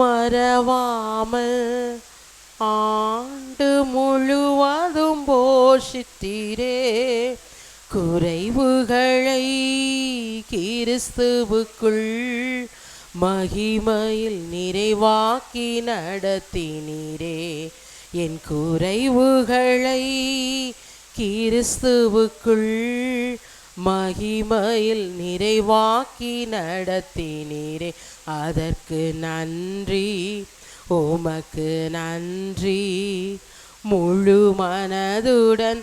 மறவாமல் ஆண்டு முழுவதும் போஷித்தீரே. குறைவுகளை கிறிஸ்துவுக்குள் மகிமையில் நிறைவாக்கி நடத்தினீரே. என் குறைவுகளை கிறிஸ்துவுக்குள் மகிமையில் நிறைவாக்கி நடத்தினீரே. அதற்கு நன்றி, உமக்கு நன்றி, முழு மனதுடன்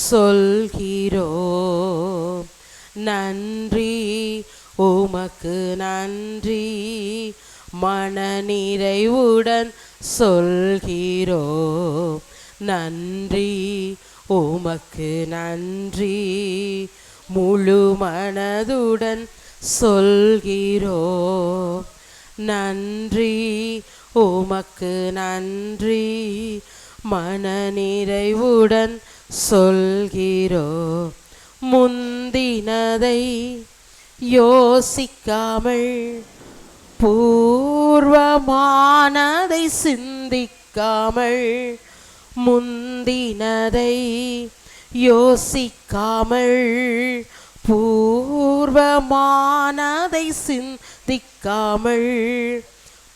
சொல்கிறோம். நன்றி, உமக்கு நன்றி, மன நிறைவுடன் சொல்கிறோம். நன்றி, உமக்கு நன்றி, முழு மனதுடன் சொல்கிறோம். நன்றி, உமக்கு நன்றி, மன நிறைவுடன் சொல்கிறோம். முந்தினதை யோசிக்காமல் பூர்வமானதை சிந்திக்காமல், முந்தினதை யோசிக்காமல் பூர்வமானதை சிந்திக்காமல்,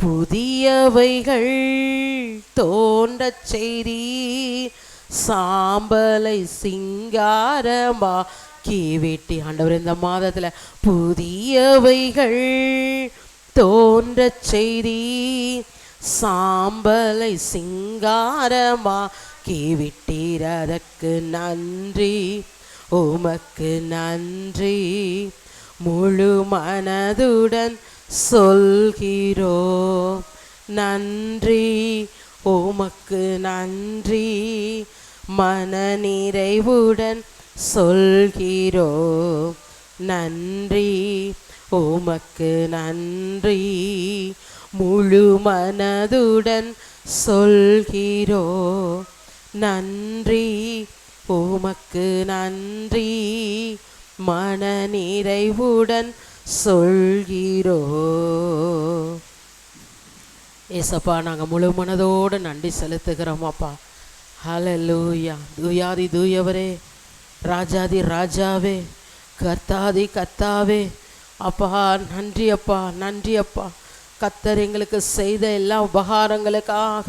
புதியவைகள் தோன்றச் செய்தி சாம்பலை சிங்காரமாக்கி விட்டி. ஆண்டவர், இந்த மாதத்தில் புதியவைகள் தோன்றச் செய்தி சாம்பலை சிங்காரமாக்கி விட்டீர். அதற்கு நன்றி, உமக்கு நன்றி, முழு மனதுடன் சொல்கிறோம். நன்றி, உமக்கு நன்றி, மன நிறைவுடன் சொல்கிறோம். நன்றி, உமக்கு நன்றி, முழு மனதுடன் சொல்கிறோம். நன்றி, உமக்கு நன்றி, மன நிறைவுடன் சொல்கிறோம். ஏசப்பா, நாங்கள் முழு மனதோடு நன்றி செலுத்துகிறோம் அப்பா. ஹல்லேலூயா. தூயாதி தூயவரே, ராஜாதி ராஜாவே, கர்த்தாதி கர்த்தாவே, அப்பா நன்றி அப்பா, நன்றி அப்பா. கர்த்தர் எங்களுக்கு செய்த எல்லா உபகாரங்களுக்காக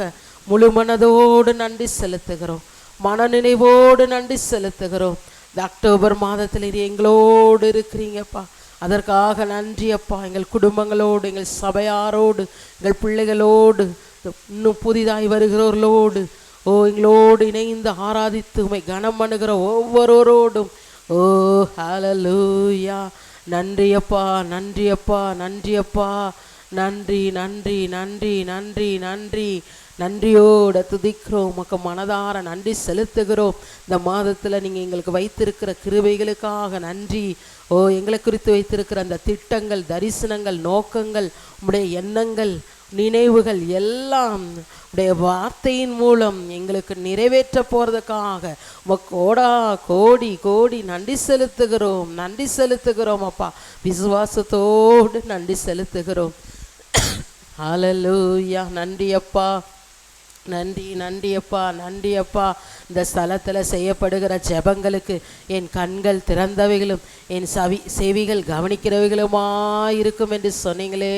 முழு மனதோடு நன்றி செலுத்துகிறோம், மன நினைவோடு நன்றி செலுத்துகிறோம். இந்த அக்டோபர் மாதத்தில் எங்களோடு இருக்கிறீங்கப்பா, அதற்காக நன்றி அப்பா. எங்கள் குடும்பங்களோடு, எங்கள் சபையாரோடு, எங்கள் பிள்ளைகளோடு, இன்னும் புதிதாய் வருகிறவர்களோடு, எங்களோடு இணைந்து ஆராதித்து உம்மை கனம் பண்ணுகிற ஒவ்வொருவரோடும் ஹல்லேலூயா. நன்றி அப்பா, நன்றி அப்பா, நன்றி அப்பா, நன்றி நன்றி நன்றி நன்றி நன்றி. நன்றியோடு துதிக்கிறோம், உமக்கு மனதார நன்றி செலுத்துகிறோம். இந்த மாதத்தில் நீங்கள் எங்களுக்கு வைத்திருக்கிற கிருபைகளுக்காக நன்றி. எங்களை குறித்து வைத்திருக்கிற அந்த திட்டங்கள், தரிசனங்கள், நோக்கங்கள், உம்முடைய எண்ணங்கள், நினைவுகள் எல்லாம் உடைய வார்த்தையின் மூலம் எங்களுக்கு நிறைவேற்ற போகிறதுக்காக கோடா கோடி கோடி நன்றி செலுத்துகிறோம், நன்றி செலுத்துகிறோம் அப்பா. விசுவாசத்தோடு நன்றி செலுத்துகிறோம். ஹல்லேலூயா. நன்றி அப்பா, நன்றி நன்றி அப்பா, நன்றி அப்பா. இந்த ஸ்தலத்தில் செய்யப்படுகிற ஜெபங்களுக்கு என் கண்கள் திறந்தவைகளும் என் செவிகள் கவனிக்கிறவைகளுமாயிருக்கும் என்று சொன்னீங்களே.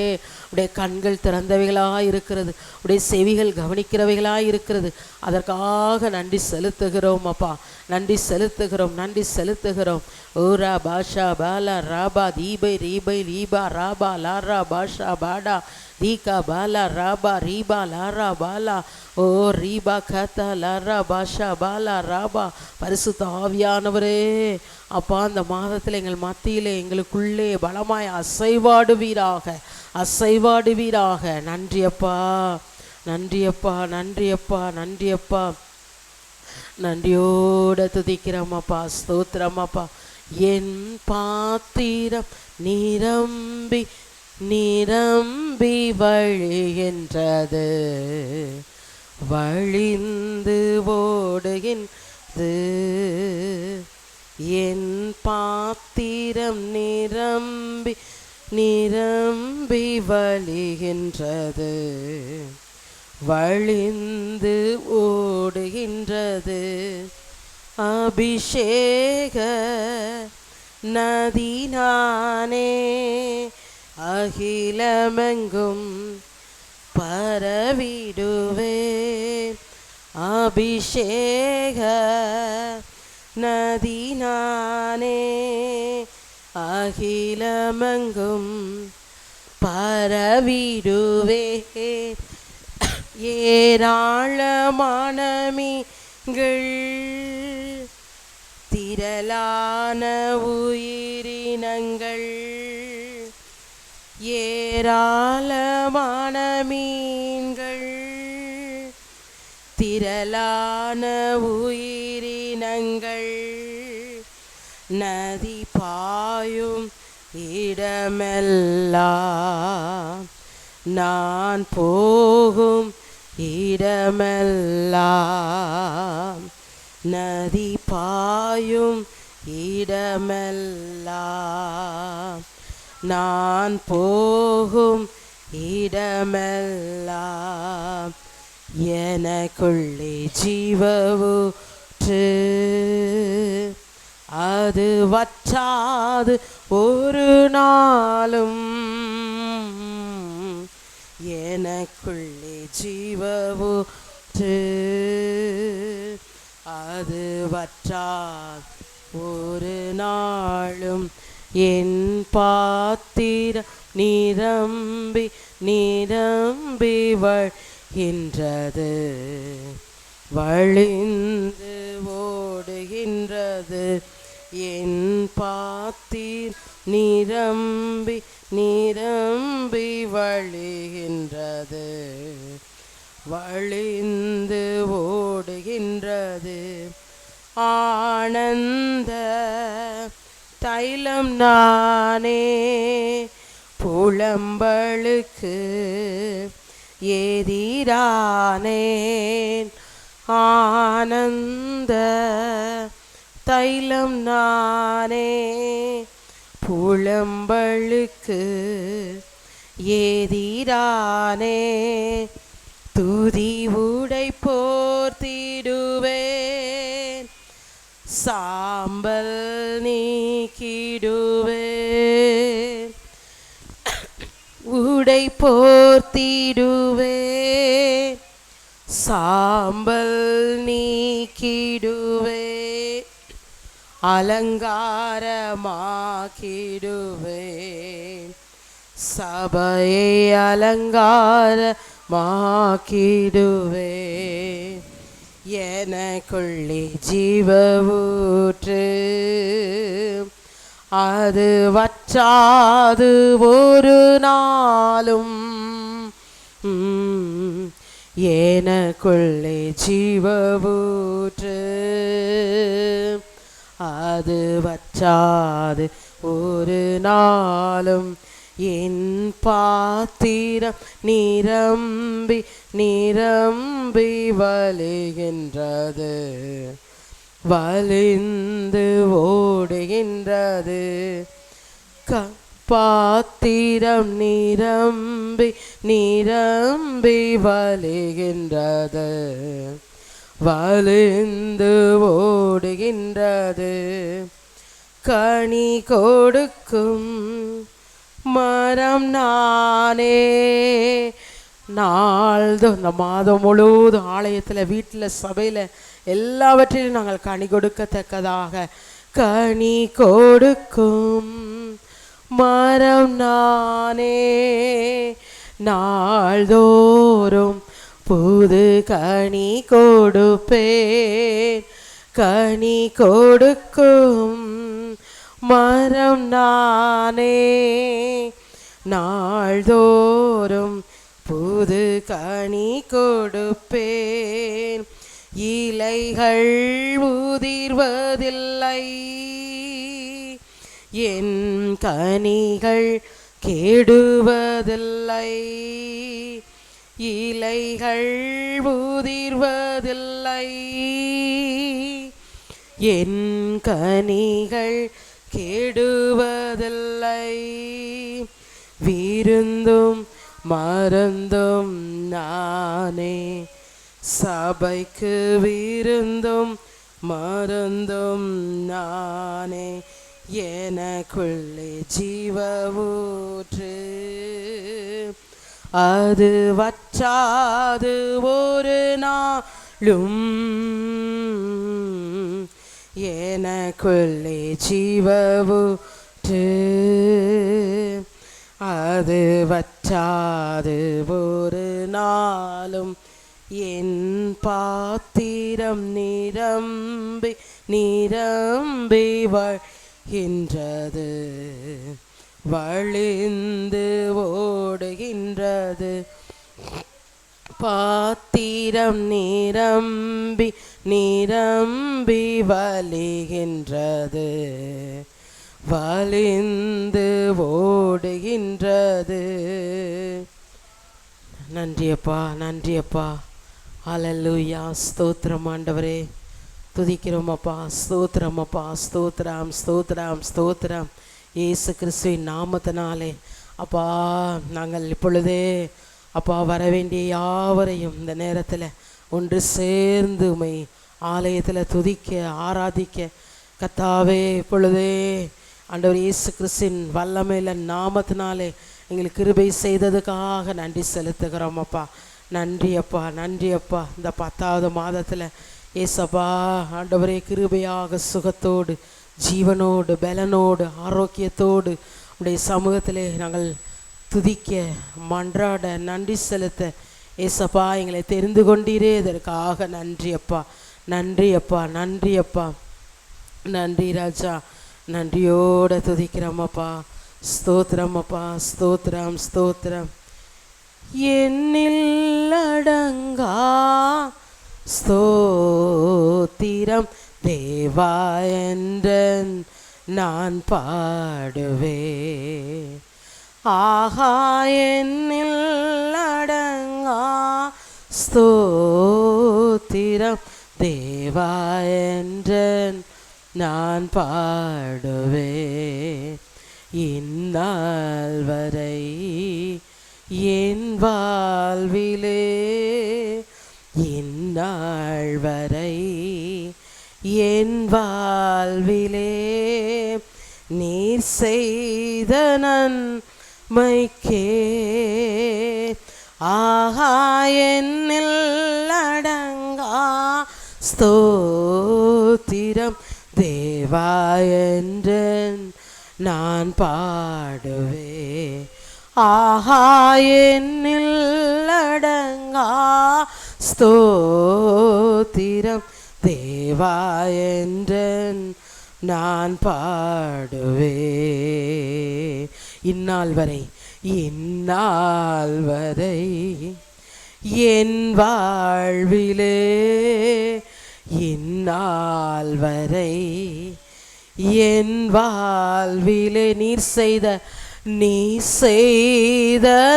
உடைய கண்கள் திறந்தவைகளாக இருக்கிறது, உடைய செவிகள் கவனிக்கிறவைகளாக இருக்கிறது. அதற்காக நன்றி செலுத்துகிறோம் அப்பா, நன்றி செலுத்துகிறோம், நன்றி செலுத்துகிறோம். ஓரா பாஷா பாலா ராபா தீபை ரீபை ரீபா ராபா லாரா பாஷா பாடா தீகா பாலா ராபா ரீபா லாரா பாலா ஓ ரீபா கதா லாரா பாஷா பாலா ராபா. பரிசுத்த ஆவியானவரே அப்பா, இந்த மாதத்தில் எங்கள் மத்தியிலே எங்களுக்குள்ளே பலமாய் அசைவாடுவீராக, அசைவாடுவீராக. நன்றி அப்பா, நன்றி அப்பா, நன்றி அப்பா, நன்றி அப்பா. நன்றியோடு துதிக்கிறோம் அப்பா, ஸ்தோத்திரம் அப்பா. என் பாத்திரம் நிரம்பி நிரம்பி வழிகின்றது, வழிந்து ஓடுகின்றது. என் பாத்திரம் நிரம்பி நிரம்பி வழிகின்றது, வழிந்து ஓடுகின்றது. அபிஷேக நதினானே அகிலமெங்கும் பரவிடுவேன். அபிஷேக நதினானே அகிலமெங்கும் பரவிடுவேன். ஏராளமான மீன்கள், திரளான உயிரினங்கள், ஏராளமான மீன்கள், திரளான உயிரினங்கள், நதி பாயும் இடமெல்லாம், நான் போகும் இடமெல்லாம், நதி பாயும் இடமெல்லாம், நான் போகும் இடமெல்லாம், எனக்குள்ளே ஜீவவூற்று, அது வற்றாது ஒரு நாளும். எனக்குள்ளே ஜீவவூற்று, அது வற்றாது ஒரு நாளும். என் பாத்திரம் நிரம்பி நிரம்பி வழிகின்றது, வழிந்து ஓடுகின்றது. என் பாத்திரம் நிரம்பி நிரம்பி வழிகின்றது, வழிந்து ஓடுகின்றது. ஆனந்த தைலம் நானே, புலம்பலுக்கு எதிரானேன். ஆனந்த தைலம் நானே, புலம்பலுக்கு எதிரானே. துதி உடை போர்த்திடுவேன், சாம்பல் நீக்கிடுவேன். உடை போர்த்திடுவேன், சாம்பல் நீக்கிடுவேன். அலங்காரமாக்கிடுவேன், சபையை அலங்காரமாக்கிடுவேன். எனக்குள்ளே ஜீவவூற்று, அது வற்றாது ஒரு நாளும். எனக்குள்ளே ஜீவவூற்று, அது வற்றாது ஒரு நாளும். என் பாத்திரம் நிரம்பி நிரம்பி வழிகின்றது, வழிந்து ஓடுகின்றது. பாத்திரம் நிரம்பி நிரம்பி வழிகின்றது, வழிந்து ஓடுகின்றது. கனி கொடுக்கும் மரம் நானே. நாள்தோறும் இந்த மாதம் முழுவதும் ஆலயத்தில், வீட்டில், சபையில் எல்லாவற்றிலும் நாங்கள் கனி கொடுக்கத்தக்கதாக கனி கொடுக்கும் மரம் நானே. நாள்தோறும் புது கனி கொடுப்பேன், கனி கொடுக்கும் மரம் நானே. நாள்தோறும் புது கனி கொடுப்பேன். இலைகள் உதிர்வதில்லை, என் கனிகள் கெடுவதில்லை. இலைகள் உதிர்வதில்லை, என் கனிகள் கெடுவதில்லை. விருந்தும் மருந்தும் நானே, சபைக்கு விருந்தும் மருந்தும் நானே, எனக்குள்ளே ஜீவ ஊற்று அது வற்றாது ஒரு நாளும், எனக்குள்ளே ஜீவ ஊற்று அது வற்றாது ஒரு நாளும், என் பாத்திரம் நிரம்பி நிரம்பி வழிகின்றது, வழிந்து ஓடுகின்றது. பாத்திரம் நிரம்பி நிரம்பி வழிகின்றது, வழிந்து ஓடுகின்றது. நன்றியப்பா, நன்றியப்பா. ஹல்லேலூயா. ஸ்தோத்திரம் ஆண்டவரே, துதிக்கிறோம் அப்பா. ஸ்தோத்திரம் அப்பா. ஸ்தோத்திரம் ஸ்தோத்திரம் ஸ்தோத்திரம். இயேசு கிறிஸ்துவின் நாமத்தினாலே அப்பா, நாங்கள் இப்பொழுதே அப்பா வரவேண்டிய யாவரையும் இந்த நேரத்தில் ஒன்று சேர்ந்து உம்மை ஆலயத்தில் துதிக்க ஆராதிக்க கர்த்தாவே, இப்பொழுதே ஆண்டவர் இயேசு கிறிஸ்துவின் வல்லமையில நாமத்தினாலே எங்களுக்கு கிருபை செய்ததுக்காக நன்றி செலுத்துகிறோம் அப்பா. நன்றி அப்பா, நன்றி அப்பா. இந்த 10வது மாதத்தில் ஏசப்பா ஆண்டவரே கிருபையாக சுகத்தோடு ஜீவனோடு பலனோடு ஆரோக்கியத்தோடு உடைய சமூகத்திலே நாங்கள் துதிக்க மன்றாட நன்றி செலுத்த ஏசப்பா எங்களை தெரிந்து கொண்டீரே, இதற்காக நன்றி அப்பா, நன்றி அப்பா, நன்றி அப்பா, நன்றி ராஜா. நன்றியோடு துதிக்கிறோம் அப்பா. ஸ்தோத்திரம் அப்பா, ஸ்தோத்திரம் ஸ்தோத்திரம். என்னில் அடங்கா ஸ்தோத்திரம் தேவா என்றன் நான் பாடுவே, ஆஹா என்னில் அடங்கா ஸ்தோத்திரம் தேவா என்றன் நான் பாடுவே, இந்நாள் வரை என் வாழ்விலே, இந்நாள் வரை என் வாழ்விலே நீர் செய்த நன்மைக்கே, ஆஹா என்னில் அடங்கா ஸ்தோத்திரம் தேவா என்றன் நான் பாடுவே, ஆஹா என்னில் அடங்கா ஸ்தோத்திரம் தேவா என்றன் நான் பாடுவே, இந்நாள் வரை இந்நாள் வரை என் வாழ்விலே, இந்நாள் வரை என் வாழ்விலே நீர் செய்த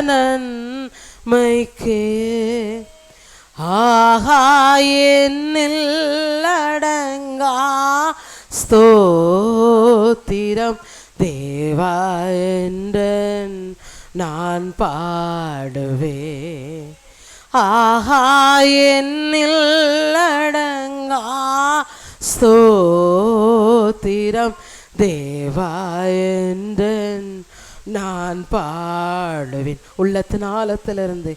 நன்மைக்கே, ஆஹா என்னில் அடங்கா ஸ்தோத்திரம் தேவா என்றன் நான் பாடுவே, ஆஹா என்னில் அடங்கா ஸ்தோத்திரம் தேவா என்றன் நான் பாடுவேன். உள்ளத்தின் ஆழத்திலிருந்து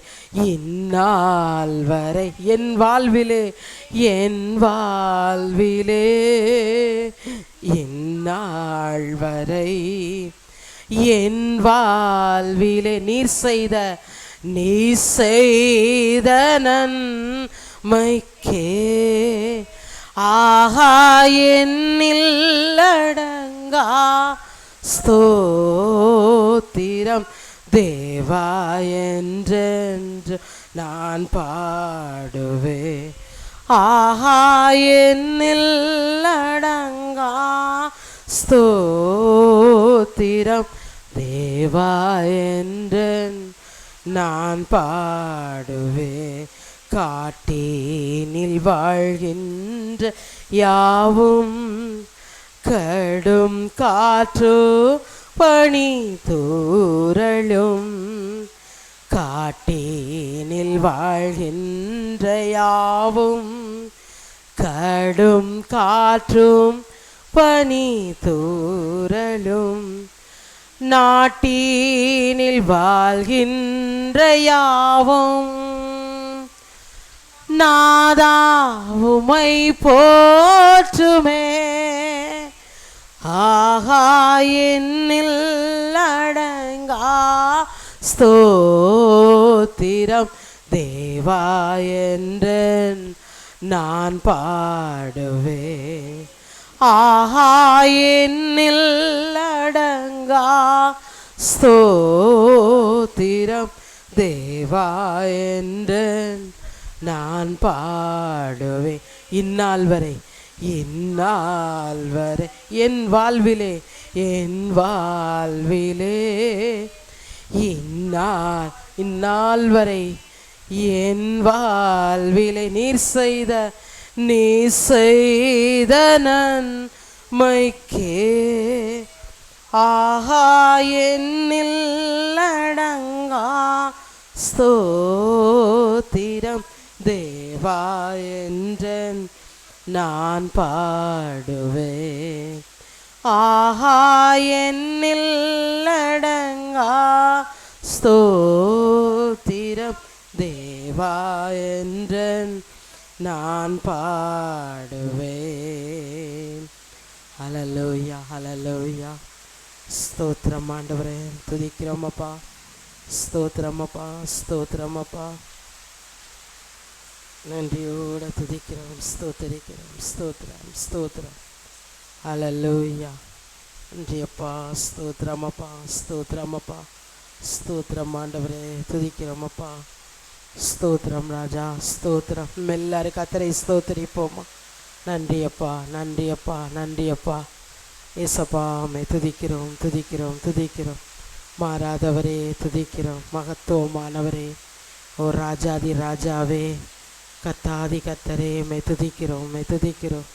இந்நாள் வரை என் வாழ்விலே, என் வாழ்விலே இந்நாள் வரை என் வாழ்விலே நீர் செய்த நன்மைக்கே, ஆஹா என்னில் அடங்கா ஸ்தோத்திரம் தேவா என்றென்று நான் பாடுவே, ஆஹா என்னில் அடங்கா ஸ்தோத்திரம் தேவா என்றென் நான் பாடுவே. காட்டினில் வாழ்கின்ற யாவும் கடும் காற்று பனி தூறலும் காட்டேனில் வாழ்கின்ற யாவும் கடும் காற்றும் பனி தூறலும் நாட்டினில் வாழ்கின்ற யாவும் நாதா உமை போற்றுமே. ஆஹா என்னில் அடங்கா ஸ்தோத்திரம் தேவா என்றன் நான் பாடுவே. ஆஹா என்னில் அடங்கா ஸ்தோத்திரம் தேவா என்றன் நான் பாடுவே. இந்நாள் வரை இந்நாள் வரை என் வாழ்விலே இந்நாள் வரை என் வாழ்விலே நீர் செய்த நன்மைக்கே. ஆஹா என்னில் அடங்கா ஸ்தோத்திரம் தேவா என்றன் நான் பாடுவேன். ஆஹா என்னில் அடங்கா ஸ்தோத்திரம் தேவா என்றன் நான் பாடுவேன். ஹல்லேலூயா ஹல்லேலூயா. ஸ்தோத்திரம் ஆண்டவரே, துதிக்கிறோம் அப்பா. ஸ்தோத்திரம் அப்பா, ஸ்தோத்திரம் அப்பா. நன்றியோடு துதிக்கிறோம், ஸ்தோத்திரிக்கிறோம். ஸ்தோத்திரம் ஸ்தோத்திரம். ஹல்லேலூயா. நன்றி அப்பா, ஸ்தோத்திரம் அப்பா, ஸ்தோத்திரம் அப்பா. ஸ்தோத்திரம் ஆண்டவரே, துதிக்கிறோம் அப்பா. ஸ்தோத்திரம் ராஜா, ஸ்தோத்திரம். எல்லாரும் கர்த்தரை ஸ்தோத்திரிப்போமா. நன்றி அப்பா, நன்றி அப்பா, நன்றி அப்பா. ஏசப்பா மை துதிக்கிறோம் துதிக்கிறோம் துதிக்கிறோம். மாறாதவரே துதிக்கிறோம். மகத்துவமானவரே, ஓ ராஜாதி ராஜாவே, கத்தாதி கத்தரே மை துதிக்கிறோம் மை துதிக்கிறோம்.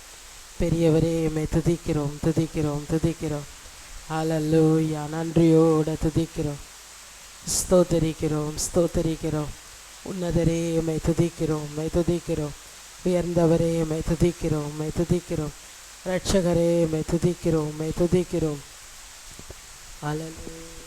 பெரியவரே மை துதிக்கிறோம் துதிக்கிறோம் துதிக்கிறோம். ஹல்லேலூயா. நன்றியோடு துதிக்கிறோம், ஸ்தோத்தரிக்கிறோம் ஸ்தோத்தரிக்கிறோம். உன்னதரே மை துதிக்கிறோம் மை துதிக்கிறோம். உயர்ந்தவரே மை துதிக்கிறோம் மை துதிக்கிறோம். இரட்சகரே மை துதிக்கிறோம் மை துதிக்கிறோம். ஹல்லேலூயா.